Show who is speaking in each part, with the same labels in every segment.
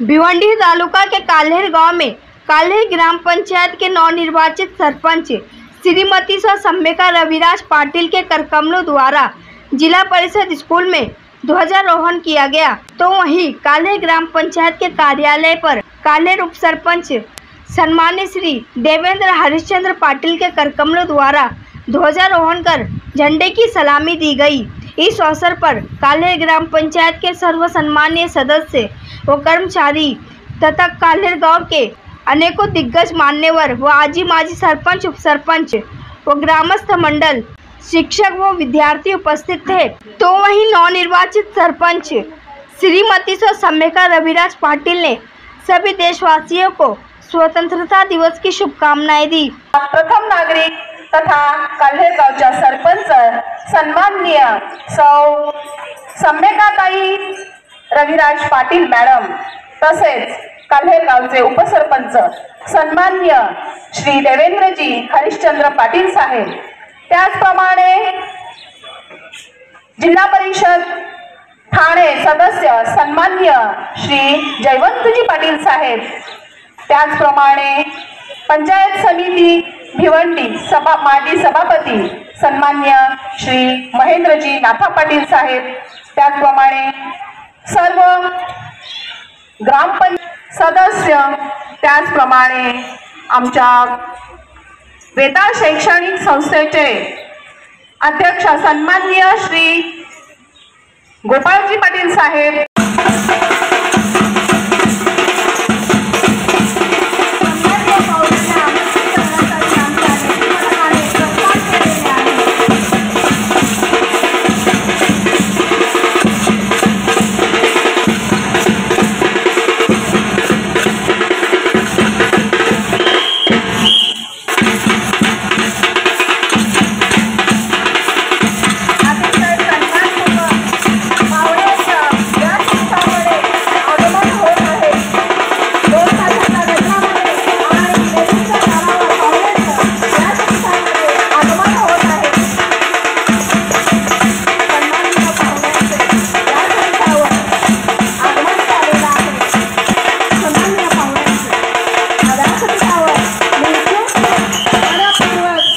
Speaker 1: भिवंडी तालुका के काल्हेर गांव में काल्हेर ग्राम पंचायत के नवनिर्वाचित सरपंच श्रीमती सम्मेका रविराज पाटिल के करकमलों द्वारा जिला परिषद स्कूल में ध्वजारोहण किया गया। तो वहीं काल्हेर ग्राम पंचायत के कार्यालय पर काल्हेर उप सरपंच सम्मान्य श्री देवेंद्र हरिश्चंद्र पाटिल के करकमलों द्वारा ध्वजारोहण कर झंडे की सलामी दी गई। इस अवसर पर काल्हेर ग्राम पंचायत के सर्व सम्मानीय सदस्य व कर्मचारी तथा काल्हेर गांव के अनेकों दिग्गज मान्यवर व आजी माजी सरपंच उप सरपंच व ग्रामस्थ मंडल शिक्षक व विद्यार्थी उपस्थित थे। तो वहीं नवनिर्वाचित सरपंच श्रीमती सम्मेका रविराज पाटिल ने सभी देशवासियों को स्वतंत्रता दिवस की शुभकामनाएं दी।
Speaker 2: प्रथम नागरिक तथा काल्हेर गावच्या सरपंच सन्माननीय सौ सम्मेकाताई रविराज पाटिल मॅडम तसेच काल्हेर गावचे उपसरपंच सन्माननीय श्री देवेंद्रजी हरिश्चंद्र पाटिल साहेब, त्याचप्रमाणे जिल्हा परिषद ठाणे सदस्य सन्माननीय श्री जयवंतजी पाटिल साहेब, त्याचप्रमाणे पंचायत समिती भिवंडी माजी सभापती सन्माननीय श्री महेंद्रजी नाथा पाटिल साहेब, त्याचप्रमाणे सर्व ग्रामपंचायत सदस्य, त्याचप्रमाणे आमच्या वेताळ शैक्षणिक संस्थेचे अध्यक्ष सन्माननीय श्री गोपाळजी पाटील साहेब,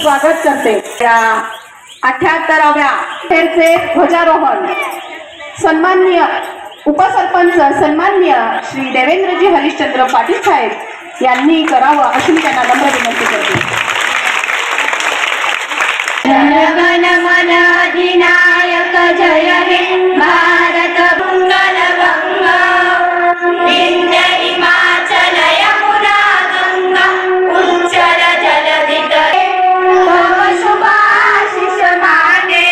Speaker 2: स्वागत करते। 78व्या फेरचे ध्वजारोहण सन्माननीय उपसरपंच सन्माननीय श्री देवेंद्रजी हरिश्चंद्र पाटिल साहेब यांनी करावं अशी मी त्यांना नम्र विनंती करते।
Speaker 3: जनगण मन अधिनायक जय हे भारत मंगल गंगा विंध्य हिमाचल यमुना गंगा उच्चर जलधि तरे तव शुभाशिष माने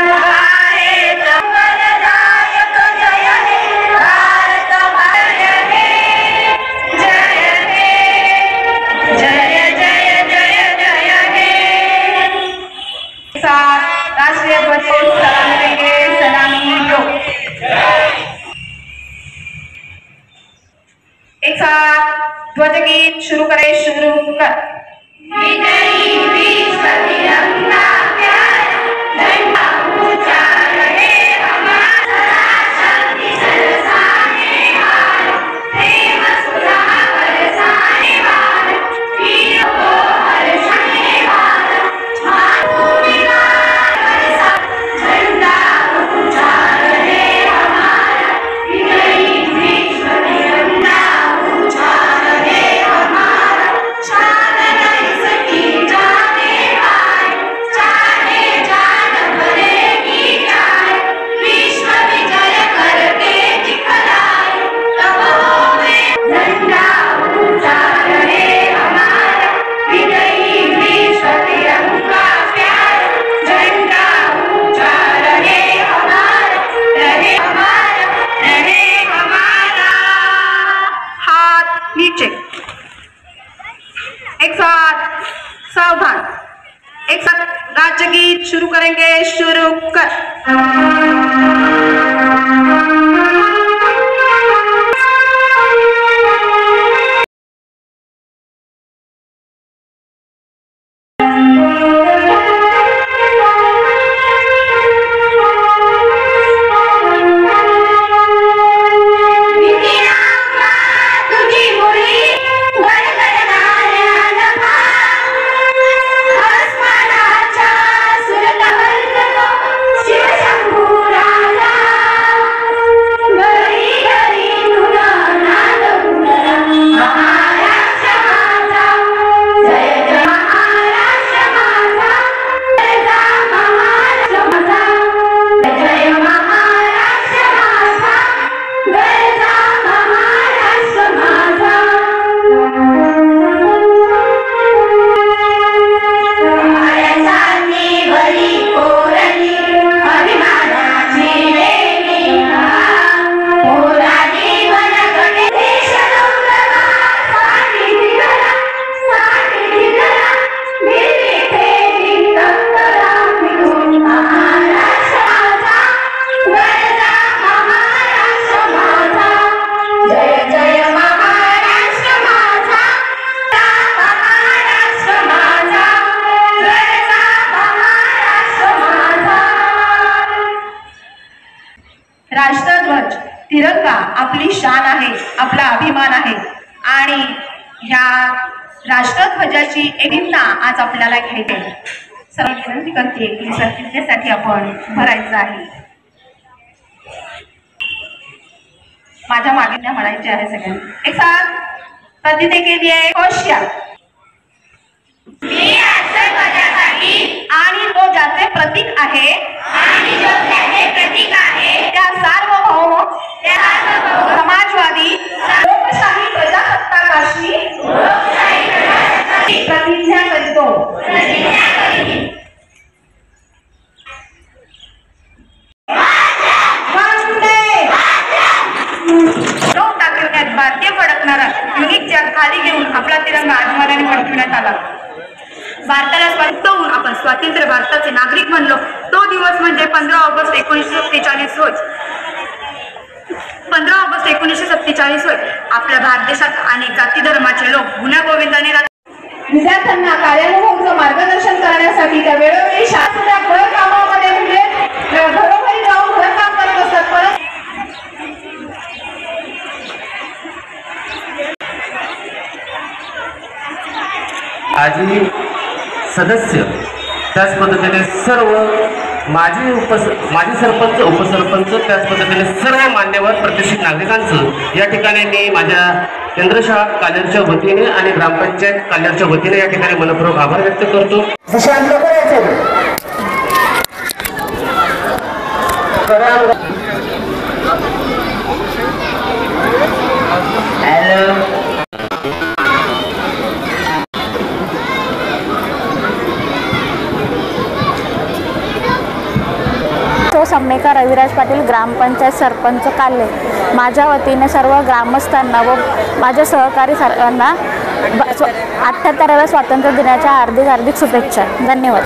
Speaker 3: भारत मंगलदायक जय हे भारत जय हे जय हे जय जय जय जय हे।
Speaker 2: राष्ट्रीय ध्वज को सलामी देंगे। सलामी लो। एक साथ ध्वज गीत शुरू करें। शुरू कर।
Speaker 3: विजयी विश्व तिरंगा प्यारा झंडा ऊंचा रहे हमारा शक्ति सरसाने वाला प्रेम सुधा बरसाने वाला वीरों को हर्षाने वाला मातृभूमि का बरसा झंडा ऊंचा रहे हमारा विजयी विश्व तिरंगा ऊंचा रहे हमारा शान नहीं सकी जाने पाए चाहे जान भरेगी जाए विश्व विजय करके दिखलाए तब होवे झंडा ऊंचा रहे हमारा विजयी विश्व तिरंगा प्यारा झंडा ऊंचा रहे हमारा रहे हमारा रहे हमारा।
Speaker 2: हाथ नीचे। एक साथ सावधान। एक साथ राज्य गीत शुरू करेंगे। शुरू कर।
Speaker 3: विधिनाम
Speaker 2: आपली शान आहे, आपला अभिमान आहे आणि ह्या राष्ट्रध्वजाची एकता आज आपल्याला घ्यायची आहे. सर्व विनंती करते की प्रतिज्ञेसाठी आपण भरायचं आहे. माझ्या मागण्या म्हणायच्या आहे सगळ्यांनी एक साथ प्रतिज्ञा केली आहे. होशियार
Speaker 3: मी राष्ट्रध्वजासाठी
Speaker 2: आणि तो ज्याचे प्रतीक आहे
Speaker 3: आणि जो त्याचे प्रतीक आहे
Speaker 2: त्या सार्वभौम
Speaker 3: त्या सार्वभौम
Speaker 2: समाजवादी लोकशाही प्रजासत्ताकाशी प्रतिज्ञा करतो. टाकवण्यात भारतीय फडकणारा युनिक जॅक खाली घेऊन आपला तिरंगा अभिमानाने फडकवण्यात आला. भारताला स्वातंत्र्य होऊन आपण स्वातंत्र्य भारताचे नागरिक बनलो तो दिवस म्हणजे 15 ऑगस्ट 1947 रोज. 15 ऑगस्ट 1947 होय. आपल्या भारत देशात अनेक जाती धर्माचे लोक गुण्यागोविंदाने विद्यार्थ्यांना कार्यानुभवाचं मार्गदर्शन करण्यासाठी त्या वेळोवेळी शासनाच्या घर कामामध्ये म्हणजे घरोघरी जाऊन घरकाम करत असतात. परत
Speaker 4: आजी सदस्य त्याच पद्धतीने सर्व माजी सरपंच उपसरपंच त्याच पद्धतीने सर्व मान्यवर प्रतिष्ठित नागरिकांचं या ठिकाणी मी माझ्या केंद्रशाळा कालेरच्या वतीने आणि ग्रामपंचायत कालेरच्या वतीने या ठिकाणी मनपूर्वक आभार व्यक्त करतो.
Speaker 5: सम्मेका रविराज पाटील ग्रामपंचायत सरपंच काल्हे. माझ्या वतीने सर्व ग्रामस्थांना व माझ्या सहकारी सर्वांना 78व्या स्वातंत्र्य दिनाच्या हार्दिक शुभेच्छा. धन्यवाद.